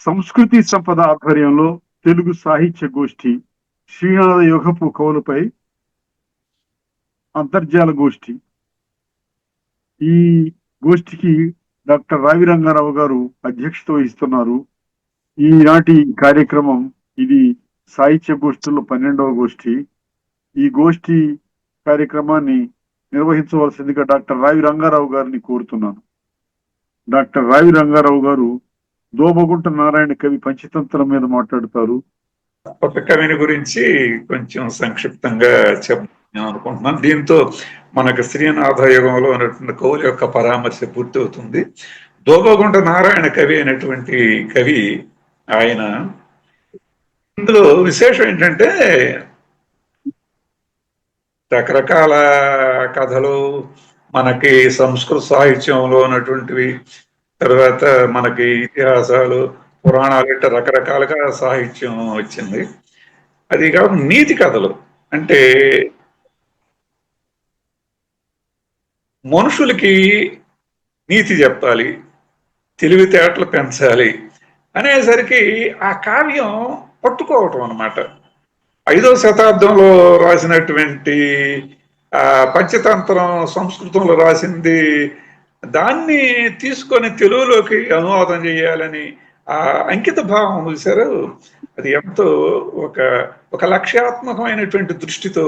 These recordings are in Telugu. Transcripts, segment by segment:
సంస్కృతి సంపద ఆధ్వర్యంలో తెలుగు సాహిత్య గోష్ఠి శ్రీనాథ యోగపు కవులపై అంతర్జాల గోష్ఠి. ఈ గోష్ఠికి డాక్టర్ రావి రంగారావు గారు అధ్యక్షత వహిస్తున్నారు. ఈనాటి కార్యక్రమం ఇది సాహిత్య గోష్ఠుల్లో 12వ గోష్ఠి. ఈ గోష్ఠి కార్యక్రమాన్ని నిర్వహించవలసిందిగా డాక్టర్ రావి రంగారావు గారిని కోరుతున్నాను. డాక్టర్ రావి రంగారావు గారు దోమగుంట నారాయణ కవి పంచతంత్రం మీద మాట్లాడతారు. ఒక కవిని గురించి కొంచెం సంక్షిప్తంగా చెప్పాను అనుకుంటున్నాను. దీంతో మనకు శ్రీనాథ యుగంలో ఉన్నటువంటి కవుల యొక్క పరామర్శ పూర్తవుతుంది. దోబగుంట నారాయణ కవి అయినటువంటి కవి ఆయన, ఇందులో విశేషం ఏంటంటే రకరకాల కథలు మనకి సంస్కృత సాహిత్యంలో ఉన్నటువంటివి, తర్వాత మనకి ఇతిహాసాలు, పురాణాలు ఇట్లా రకరకాలుగా సాహిత్యం వచ్చింది. అది కాకుండా నీతి కథలు అంటే మనుషులకి నీతి చెప్పాలి, తెలివితేటలు పెంచాలి అనేసరికి ఆ కావ్యం పట్టుకోవటం అన్నమాట. 5వ శతాబ్దంలో రాసినటువంటి పంచతంత్రం సంస్కృతంలో రాసింది, దాన్ని తీసుకొని తెలుగులోకి అనువాదం చేయాలని ఆ అంకిత భావం చూశారు. అది ఎంతో ఒక లక్ష్యాత్మకమైనటువంటి దృష్టితో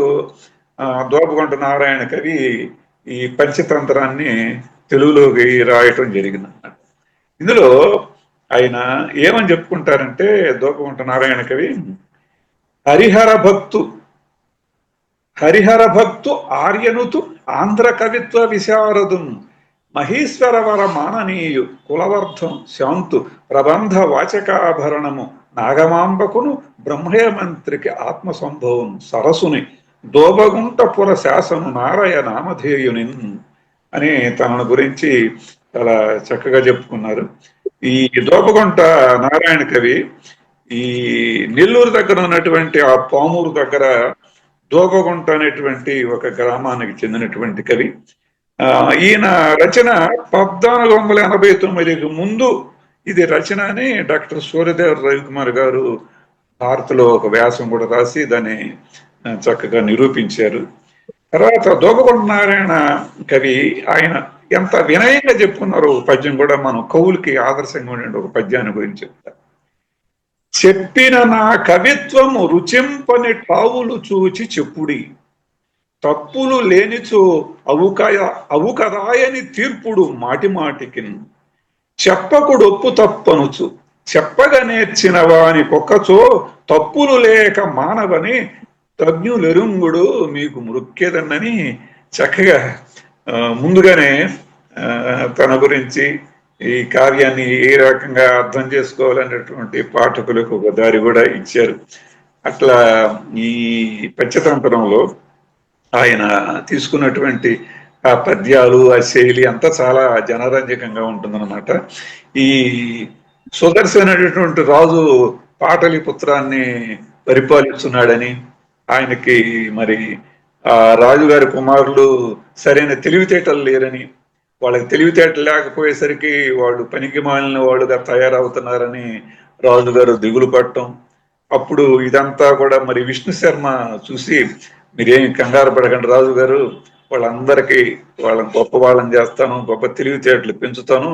దోబగుంట నారాయణ కవి ఈ పంచతంత్రాన్ని తెలుగులోకి రాయటం జరిగింది అన్నమాట. ఇందులో ఆయన ఏమని చెప్పుకుంటారంటే, దోబగుంట నారాయణ కవి హరిహర భక్తు ఆర్యనుతు ఆంధ్ర కవిత్వ విశారదున్ మహేశ్వరవర మాననీయు కులవర్ధం శాంతు ప్రబంధ వాచకాభరణము నాగమాంబకును బ్రహ్మయమంత్రికి ఆత్మసంభవం సరసుని దోబగుంటపుర శాసను నారాయ నామధేయుని అని తనను గురించి చాలా చక్కగా చెప్పుకున్నారు. ఈ దోబగుంట నారాయణ కవి ఈ నెల్లూరు దగ్గర ఉన్నటువంటి ఆ పామూరు దగ్గర దోబగుంట అనేటువంటి ఒక గ్రామానికి చెందినటువంటి కవి. ఈయన రచన 1489కి ముందు ఇది రచన అని డాక్టర్ సూర్యదేవ రవికుమార్ గారు భారత్లో ఒక వ్యాసం కూడా రాసి దాన్ని చక్కగా నిరూపించారు. తర్వాత దోబగుంట నారాయణ కవి ఆయన ఎంత వినయంగా చెప్పుకున్నారు. పద్యం కూడా మనం కవులకి ఆదర్శంగా ఉండే ఒక పద్యాన్ని గురించి చెప్తారు. చెప్పిన నా కవిత్వము రుచింపని టావులు చూచి చెప్పుడి, తప్పులు లేనిచో అవుకదాయని తీర్పుడు మాటి మాటికి, చెప్పకుడొప్పు తప్పనుచు చెప్పగా నేర్చిన వాని కొక్కచో తప్పులు లేక మానవని తజ్ఞులెరుంగుడు మీకు మృక్కెదన్నని చక్కగా ముందుగానే తన గురించి ఈ కావ్యాన్ని ఏ రకంగా అర్థం చేసుకోవాలనేటువంటి పాఠకులకు ఒక దారి కూడా ఇచ్చారు. అట్లా ఈ పంచతంత్రంలో ఆయన తీసుకున్నటువంటి ఆ పద్యాలు, ఆ శైలి అంతా చాలా జనరంజకంగా ఉంటుందన్నమాట. ఈ సుదర్శనటువంటి రాజు పాటలిపుత్రాన్ని పరిపాలిస్తున్నాడని, ఆయనకి మరి ఆ రాజుగారి కుమారులు సరైన తెలివితేటలు లేరని, వాళ్ళకి తెలివితేటలు లేకపోయేసరికి వాళ్ళు పనికి మాలిన వాళ్ళుగా తయారవుతున్నారని రాజుగారు దిగులు పడటం. అప్పుడు ఇదంతా కూడా మరి విష్ణు శర్మ చూసి, మీరేం కంగారు పడకండి రాజుగారు, వాళ్ళందరికీ వాళ్ళని గొప్ప వాళ్ళని చేస్తాను, గొప్ప తెలివితేటలు పెంచుతాను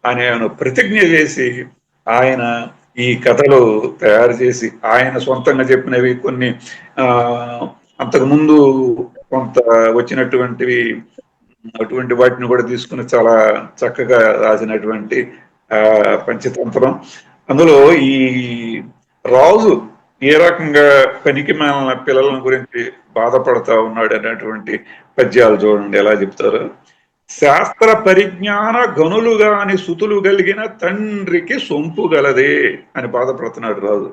అని ఆయన ప్రతిజ్ఞ చేసి ఆయన ఈ కథలు తయారు చేసి ఆయన సొంతంగా చెప్పినవి కొన్ని అంతకుముందు కొంత వచ్చినటువంటివి అటువంటి వాటిని కూడా తీసుకుని చాలా చక్కగా రాసినటువంటి పంచతంత్రం. అందులో ఈ రాజు ఏ రకంగా పనికి మాలిన పిల్లల గురించి బాధపడతా ఉన్నాడు అనేటువంటి పద్యాలు చూడండి ఎలా చెప్తారు. శాస్త్ర పరిజ్ఞాన గనులు గాని సుతులు కలిగిన తండ్రికి సొంపు గలదే అని బాధపడుతున్నాడు రాజు.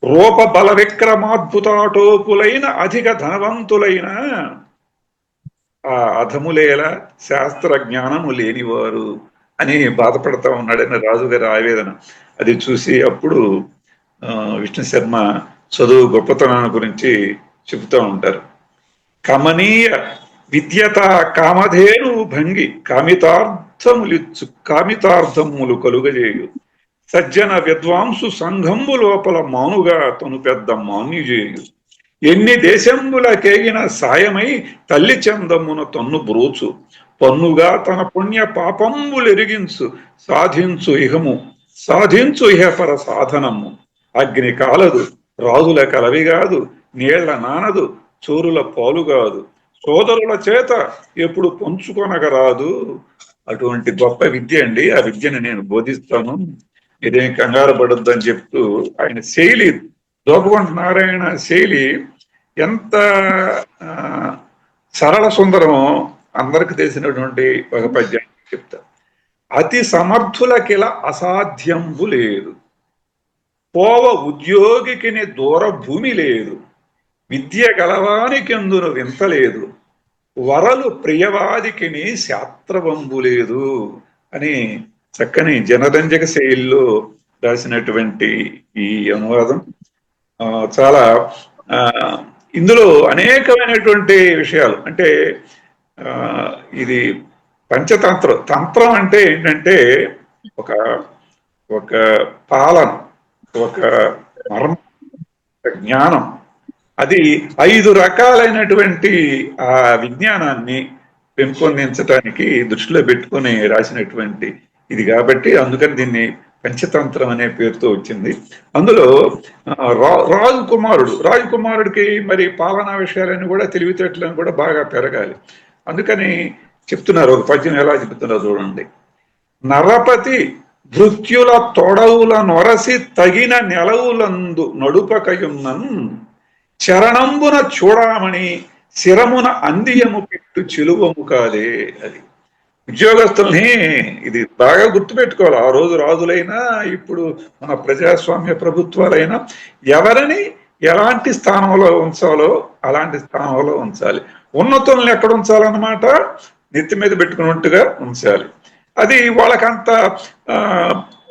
రూప బల విక్రమాద్భుతాటోపులైన అధిక ధనవంతులైన ఆ అధములేలా శాస్త్ర జ్ఞానము లేనివారు అని బాధపడతా ఉన్నాడని రాజుగారి ఆవేదన. అది చూసి అప్పుడు విష్ణు శర్మ చదువు గొప్పతనాన్ని గురించి చెబుతూ ఉంటారు. కమనీయ విద్యత కామధేను భంగి కామితార్థములిచ్చు కామితార్థములు కలుగజేయు సజ్జన విద్వాంసు సంఘంబు లోపల మానుగా తను పెద్ద మాన్యుజేయు ఎన్ని దేశంబులకేగిన సాయమై తల్లి చందమున తన్ను బ్రోచు పన్నుగా తన పుణ్య పాపంబులెరిగించు సాధించు ఇహపర సాధనము అగ్ని కాలదు రాజుల కలవిగాదు నీళ్ల నానదు చోరుల పాలుగాదు సోదరుల చేత ఎప్పుడు పంచుకొనగరాదు. అటువంటి గొప్ప విద్య అండి. ఆ విద్యను నేను బోధిస్తాను, ఇదేం కంగారు పడొద్దని చెప్తూ ఆయన శైలి, దోపగుంట నారాయణ శైలి ఎంత సరళ సుందరమో అందరికి తెలిసినటువంటి ఒక పద్యాన్ని చెప్తా. అతి సమర్థులకిలా అసాధ్యంబు లేదు, పోవ ఉద్యోగికిని దూర భూమి లేదు, విద్య గలవానికెందును వింతలేదు, వరలు ప్రియవాదికిని శాస్త్రవంబు లేదు అని చక్కని జనరంజక శైలిలో రాసినటువంటి ఈ అనువాదం చాలా ఇందులో అనేకమైనటువంటి విషయాలు. అంటే ఇది తంత్రం అంటే ఏంటంటే ఒక ఒక పాలన, ఒక మర్మ, జ్ఞానం. అది 5 రకాలైనటువంటి ఆ విజ్ఞానాన్ని పెంపొందించడానికి దృష్టిలో పెట్టుకుని రాసినటువంటి ఇది కాబట్టి అందుకని దీన్ని పంచతంత్రం అనే పేరుతో వచ్చింది. అందులో రాజకుమారుడికి మరి పాలనా విషయాలని కూడా తెలివితేటలను కూడా బాగా పెరగాలి. అందుకని చెప్తున్నారు, ఒక పద్యం ఎలా చెప్తున్నారో చూడండి. నరపతి భృత్యుల తొడవుల నొరసి తగిన నెలవులందు నడుపకయున్నన్ చరణంబున చూడమని శిరమున అందియము పెట్టు చిలువము కాదే. అది ఉద్యోగస్తుల్ని ఇది బాగా గుర్తుపెట్టుకోవాలి. ఆ రోజు రాజులైనా ఇప్పుడు మన ప్రజాస్వామ్య ప్రభుత్వాలైనా ఎవరిని ఎలాంటి స్థానంలో ఉంచాలో అలాంటి స్థానంలో ఉంచాలి. ఉన్నతుల్ని ఎక్కడ ఉంచాలన్నమాట, నెత్తి మీద పెట్టుకున్నట్టుగా ఉంచాలి. అది వాళ్ళకంత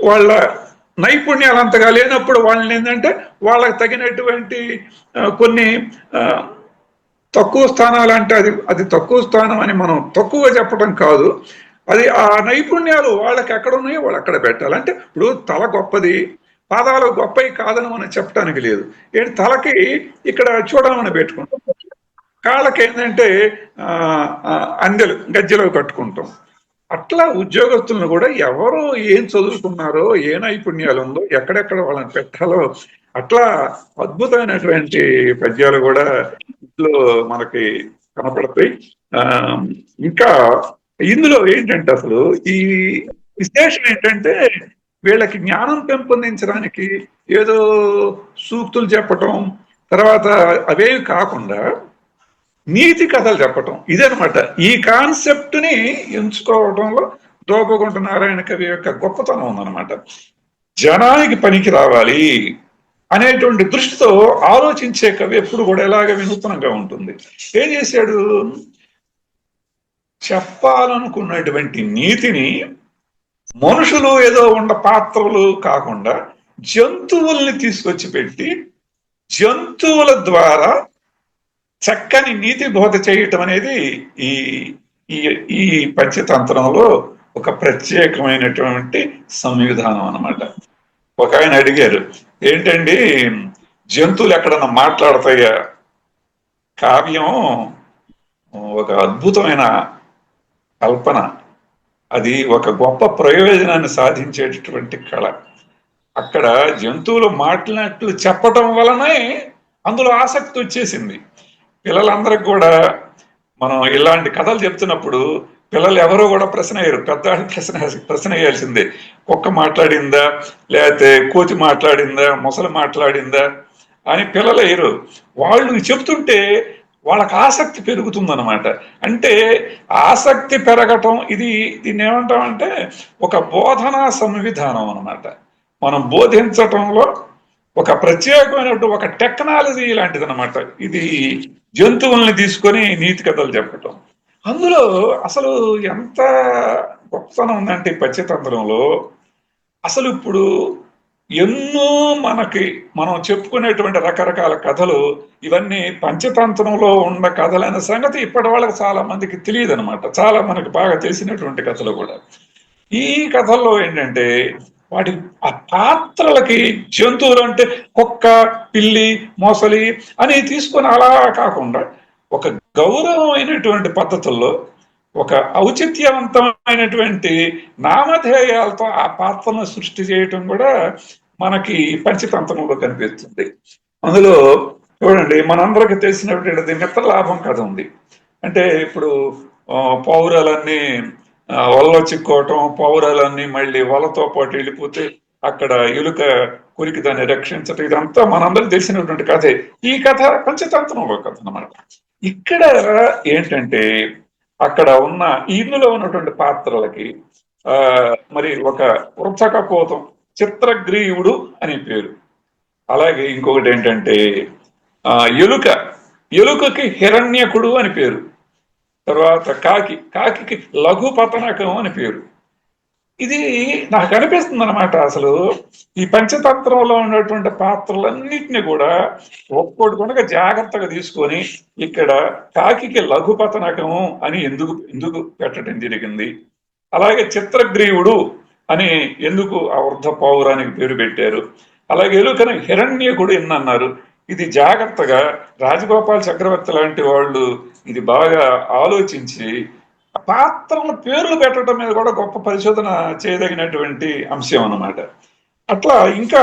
వాళ్ళ నైపుణ్యాలు అంతగా లేనప్పుడు వాళ్ళని ఏంటంటే వాళ్ళకి తగినటువంటి కొన్ని తక్కువ స్థానాలు, అంటే అది తక్కువ స్థానం అని మనం తక్కువగా చెప్పడం కాదు, అది ఆ నైపుణ్యాలు వాళ్ళకి ఎక్కడ ఉన్నాయో వాళ్ళు అక్కడ పెట్టాలి. అంటే ఇప్పుడు తల గొప్పది, పాదాలు గొప్పవి కాదని మనం చెప్పడానికి లేదు. ఏంటి, తలకి ఇక్కడ చూడమని పెట్టుకుంటాం, కాళ్ళకి ఏంటంటే గజ్జెలు కట్టుకుంటాం. అట్లా ఉద్యోగస్తులను కూడా ఎవరు ఏం చదువుకున్నారో, ఏ నైపుణ్యాలు ఉందో, ఎక్కడెక్కడ వాళ్ళని పెట్టాలో అట్లా అద్భుతమైనటువంటి పద్యాలు కూడా ఇందులో మనకి కనపడతాయి. ఇంకా ఇందులో ఏంటంటే అసలు ఈ విశేషం ఏంటంటే వీళ్ళకి జ్ఞానం పెంపొందించడానికి ఏదో సూక్తులు చెప్పటం, తర్వాత అవేవి కాకుండా నీతి కథలు చెప్పటం, ఇదనమాట. ఈ కాన్సెప్ట్ ని ఎంచుకోవడంలో దోపగుంట నారాయణ కవి యొక్క గొప్పతనం ఉందన్నమాట. జనానికి పనికి రావాలి అనేటువంటి దృష్టితో ఆలోచించే కవి ఎప్పుడు కూడా ఎలాగ వినూత్నంగా ఉంటుంది. ఏం చేశాడు, చెప్పాలనుకున్నటువంటి నీతిని మనుషులు ఏదో ఉన్న పాత్రలు కాకుండా జంతువుల్ని తీసుకొచ్చి పెట్టి జంతువుల ద్వారా చక్కని నీతి బోధ చేయటం అనేది ఈ ఈ పంచతంత్రంలో ఒక ప్రత్యేకమైనటువంటి సంవిధానం అన్నమాట. ఒక ఆయన అడిగారు, ఏంటండి జంతువులు ఎక్కడన్నా మాట్లాడతాయా? కావ్యం ఒక అద్భుతమైన కల్పన, అది ఒక గొప్ప ప్రయోజనాన్ని సాధించేటటువంటి కళ. అక్కడ జంతువులు మాట్లాడినట్లు చెప్పటం వలనే అందులో ఆసక్తి వచ్చేసింది. పిల్లలందరికి కూడా మనం ఇలాంటి కథలు చెప్తున్నప్పుడు పిల్లలు ఎవరో కూడా ప్రశ్న అయ్యారు, పెద్ద ప్రశ్న వేయాల్సిందే. కుక్క మాట్లాడిందా, లేకపోతే కోతి మాట్లాడిందా, మొసలు మాట్లాడిందా అని పిల్లలు అయ్యారు. వాళ్ళు చెప్తుంటే వాళ్ళకి ఆసక్తి పెరుగుతుందన్నమాట. అంటే ఆసక్తి పెరగటం, దీన్ని ఏమంటామంటే ఒక బోధనా సంవిధానం అన్నమాట. మనం బోధించటంలో ఒక ప్రత్యేకమైనటువంటి ఒక టెక్నాలజీ లాంటిది అనమాట. ఇది జంతువుల్ని తీసుకొని నీతి కథలు చెప్పటం. అందులో అసలు ఎంత గొప్పతనం ఉందంటే పంచతంత్రంలో అసలు ఇప్పుడు ఎన్నో మనం చెప్పుకునేటువంటి రకరకాల కథలు, ఇవన్నీ పంచతంత్రంలో ఉన్న కథలైన సంగతి ఇప్పటి వాళ్ళకి చాలా మందికి తెలియదు అనమాట. చాలా మనకు బాగా తెలిసినటువంటి కథలు కూడా. ఈ కథల్లో ఏంటంటే వాటి ఆ పాత్రలకి జంతువులు అంటే కుక్క, పిల్లి, మొసలి అని తీసుకొని అలా కాకుండా ఒక గౌరవమైనటువంటి పద్ధతుల్లో ఒక ఔచిత్యవంతమైనటువంటి నామధేయాలతో ఆ పాత్రను సృష్టి చేయటం కూడా మనకి పంచతంత్రంలో కనిపిస్తుంది. అందులో చూడండి, మనందరికి తెలిసినటువంటి మిత్రలాభం కథ ఉంది. అంటే ఇప్పుడు పౌరాలన్నీ వలలో చిక్కోవటం, పౌరాలన్నీ మళ్ళీ వలతో పాటు వెళ్ళిపోతే అక్కడ ఎలుక కొరికి దాన్ని రక్షించటం, ఇదంతా మనందరికి తెలిసినటువంటి కథే. ఈ కథ పంచతంత్రంలో కథ అన్నమాట. ఇక్కడ ఏంటంటే అక్కడ ఉన్న ఇందులో ఉన్నటువంటి పాత్రలకి మరి ఒక వృచ్చకపోతం, చిత్రగ్రీవుడు అనే పేరు. అలాగే ఇంకొకటి ఏంటంటే ఎలుకకి హిరణ్యకుడు అని పేరు. తర్వాత కాకి లఘుపతనకం అని పేరు. ఇది నాకు అనిపిస్తుంది అనమాట. అసలు ఈ పంచతంత్రంలో ఉన్నటువంటి పాత్రలన్నిటిని కూడా ఒక్కోటి కనుక జాగ్రత్తగా తీసుకొని ఇక్కడ కాకి లఘుపతనకము అని ఎందుకు పెట్టడం జరిగింది, అలాగే చిత్రగ్రీవుడు అని ఎందుకు ఆ వృద్ధ పౌరానికి పేరు పెట్టారు, అలాగే ఎలుకను హిరణ్యకుడు ఎన్నన్నారు. ఇది జాగ్రత్తగా రాజగోపాల్ చక్రవర్తి లాంటి వాళ్ళు ఇది బాగా ఆలోచించి పాత్రల పేర్లు పెట్టడం మీద కూడా గొప్ప పరిశోధన చేయదగినటువంటి అంశం అన్నమాట. అట్లా ఇంకా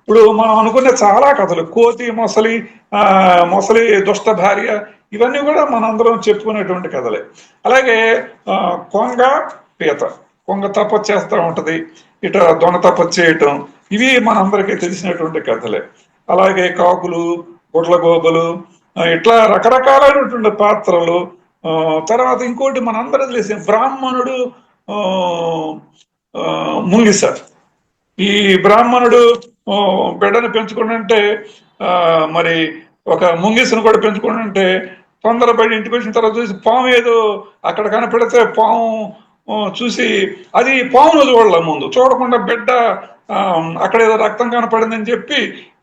ఇప్పుడు మనం అనుకునే చాలా కథలు, కోతి, మొసలి దుష్ట భార్య, ఇవన్నీ కూడా మనందరం చెప్పుకునేటువంటి కథలే. అలాగే కొంగ పీత, కొంగ తపస్సు చేస్తూ ఉంటది, ఇట దొంగ తపస్సు చేయటం, ఇవి మనందరికీ తెలిసినటువంటి కథలే. అలాగే కాకులు, గుడ్లగోబలు, ఇట్లా రకరకాలైనటువంటి పాత్రలు. తర్వాత ఇంకోటి మనందరూ తెలిసిన బ్రాహ్మణుడు ముంగిస. ఈ బ్రాహ్మణుడు బిడ్డను పెంచుకుంటుంటే మరి ఒక ముంగిసను కూడా పెంచుకుంటుంటే తొందరపడి ఇంటికి వచ్చిన తర్వాత చూసి పాము ఏదో అక్కడ కనపడితే పాము చూసి అది పామును చూడాల, ముందు చూడకుండా బిడ్డ అక్కడ ఏదో రక్తం కనపడిందని చెప్పి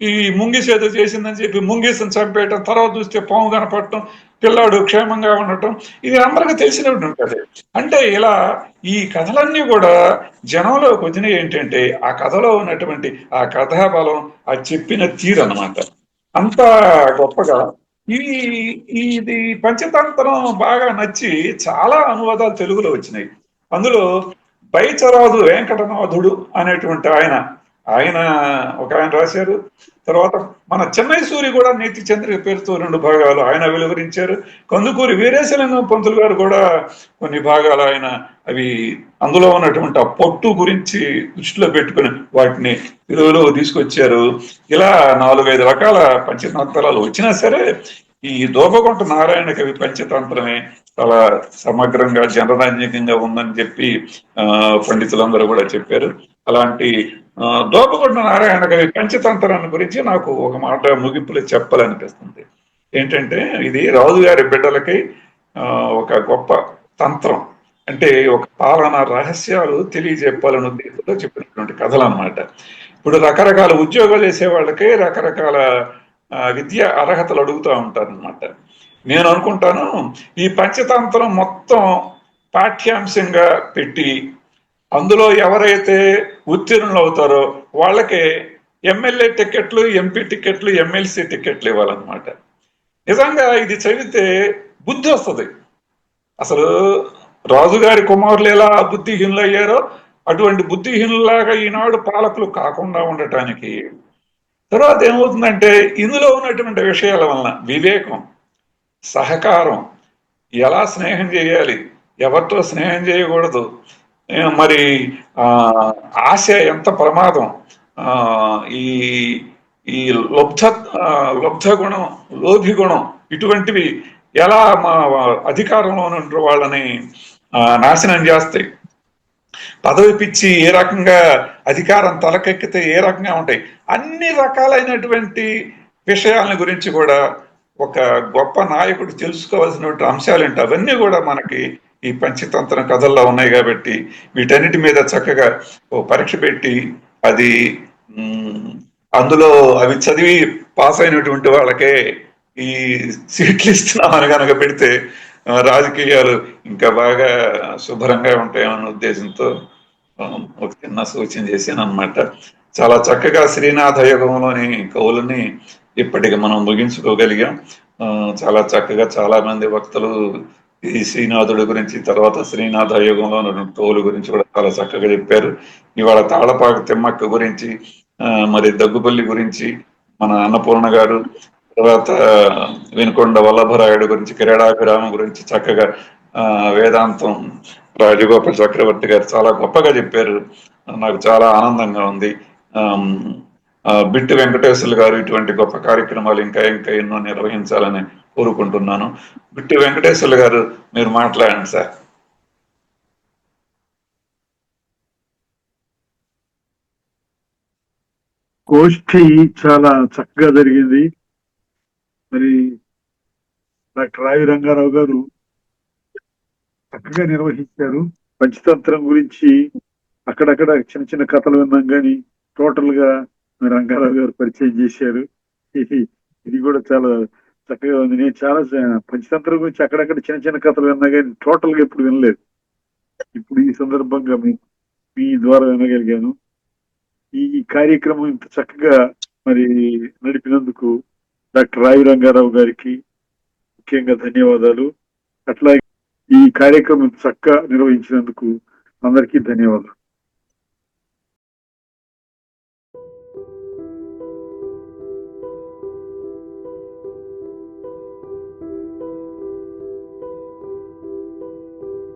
ఈ ముంగిస ఏదో చేసిందని చెప్పి ముంగిసను చంపేయటం, తర్వాత చూస్తే పాము కనపడటం, పిల్లాడు క్షేమంగా ఉండటం, ఇది అందరికీ తెలిసినటువంటి కథ. అంటే ఇలా ఈ కథలన్నీ కూడా జనంలోకి వచ్చినాయి. ఏంటంటే ఆ కథలో ఉన్నటువంటి ఆ కథాబలం, ఆ చెప్పిన తీరు అన్నమాట, అంత గొప్పగా. ఇది పంచతంత్రం బాగా నచ్చి చాలా అనువాదాలు తెలుగులో వచ్చినాయి. అందులో బైచరాజు వెంకటనాథుడు అనేటువంటి ఆయన ఒక ఆయన రాశారు. తర్వాత మన చెన్నై సూరి కూడా నీతి చంద్రిక పేరుతో 2 భాగాలు ఆయన వెలువరించారు. కందుకూరి వీరేశలింగం పంతులు గారు కూడా కొన్ని భాగాలు ఆయన అవి అందులో ఉన్నటువంటి ఆ పొట్టు గురించి దృష్టిలో పెట్టుకుని వాటిని తెలుగులో తీసుకొచ్చారు. ఇలా 4-5 రకాల పంచతంత్రాలు వచ్చినా సరే ఈ దోపగుంట నారాయణ కవి పంచతంత్రమే చాలా సమగ్రంగా జనరంజకంగా ఉందని చెప్పి పండితులందరూ కూడా చెప్పారు. అలాంటి దోపగుంట నారాయణ కవి పంచతంత్రాన్ని గురించి నాకు ఒక మాట ముగింపులో చెప్పాలనిపిస్తుంది. ఏంటంటే ఇది రాజుగారి బిడ్డలకి ఒక గొప్ప తంత్రం, అంటే ఒక పాలన రహస్యాలు తెలియజెప్పాలని ఉద్దేశంతో చెప్పినటువంటి కథలు అన్నమాట. ఇప్పుడు రకరకాల ఉద్యోగాలు వేసే వాళ్ళకి రకరకాల విద్యా అర్హతలు అడుగుతూ ఉంటారనమాట. నేను అనుకుంటాను ఈ పంచతంత్రం మొత్తం పాఠ్యాంశంగా పెట్టి అందులో ఎవరైతే ఉత్తీర్ణులు అవుతారో వాళ్ళకి ఎమ్మెల్యే టికెట్లు, ఎంపీ టికెట్లు, ఎమ్మెల్సీ టికెట్లు ఇవ్వాలన్నమాట. నిజంగా ఇది చదివితే బుద్ధి వస్తుంది. అసలు రాజుగారి కుమారులు ఎలా బుద్ధిహీనులు అయ్యారో అటువంటి బుద్ధిహీనులాగా ఈనాడు పాలకులు కాకుండా ఉండటానికి. తర్వాత ఏమవుతుందంటే ఇందులో ఉన్నటువంటి విషయాల వలన వివేకం, సహకారం, ఎలా స్నేహం చేయాలి, ఎవరితో స్నేహం చేయకూడదు, మరి ఆశ ఎంత ప్రమాదం, ఈ ఈ లబ్ధ గుణం, లోభి గుణం, ఇటువంటివి ఎలా మా అధికారంలో ఉన్న వాళ్ళని నాశనం చేస్తాయి, పదవి పిచ్చి ఏ రకంగా అధికారం తలకెక్కితే ఏ రకంగా ఉంటాయి, అన్ని రకాలైనటువంటి విషయాల గురించి కూడా ఒక గొప్ప నాయకుడు తెలుసుకోవాల్సినటువంటి అంశాలు ఏంటి, అవన్నీ కూడా మనకి ఈ పంచతంత్ర కథల్లో ఉన్నాయి. కాబట్టి వీటన్నిటి మీద చక్కగా ఓ పరీక్ష పెట్టి అది అందులో అవి చదివి పాస్ అయినటువంటి వాళ్ళకే ఈ సీట్లు ఇస్తున్నామని కనుక పెడితే రాజకీయాలు ఇంకా బాగా శుభ్రంగా ఉంటాయన్న ఉద్దేశంతో ఒక చిన్న సూచన చేశాను అనమాట. చాలా చక్కగా శ్రీనాథ యుగంలోని కవులని ఇప్పటికి మనం ముగించుకోగలిగాం. చాలా చక్కగా చాలా మంది భక్తులు ఈ శ్రీనాథుడి గురించి, తర్వాత శ్రీనాథ యుగంలో ఉన్న కవుల గురించి కూడా చాలా చక్కగా చెప్పారు. ఇవాళ తాళపాక తిమ్మక్క గురించి, మరి దగ్గుపల్లి గురించి మన అన్నపూర్ణ గారు, తర్వాత వినుకొండ వల్లభరాయుడు గురించి, కిరీడాభిరామ గురించి చక్కగా వేదాంతం రాజగోపాల్ చక్రవర్తి గారు చాలా గొప్పగా చెప్పారు. నాకు చాలా ఆనందంగా ఉంది. బిట్టు వెంకటేశ్వర్లు గారు ఇటువంటి గొప్ప కార్యక్రమాలు ఇంకా ఇంకా ఎన్నో నిర్వహించాలని కోరుకుంటున్నాను. బిట్టు వెంకటేశ్వర్లు గారు, మీరు మాట్లాడండి సార్. గోష్ఠి చాలా చక్కగా జరిగింది. మరి డాక్టర్ రావి రంగారావు గారు చక్కగా నిర్వహించారు. పంచతంత్రం గురించి అక్కడక్కడ చిన్న చిన్న కథలు విన్నాం కానీ టోటల్ గా రంగారావు గారు పరిచయం చేశారు. ఇది కూడా చాలా చక్కగా ఉంది. నేను చాలా పంచతంత్రం గురించి అక్కడక్కడ చిన్న చిన్న కథలు విన్నా కానీ టోటల్ గా ఇప్పుడు వినలేదు. ఇప్పుడు ఈ సందర్భంగా మీ ద్వారా వినగలిగాను. ఈ కార్యక్రమం ఇంత చక్కగా మరి నడిపినందుకు డాక్టర్ రావి రంగారావు గారికి ముఖ్యంగా ధన్యవాదాలు. అట్లాగే ఈ కార్యక్రమం చక్కగా నిర్వహించినందుకు అందరికీ ధన్యవాదాలు.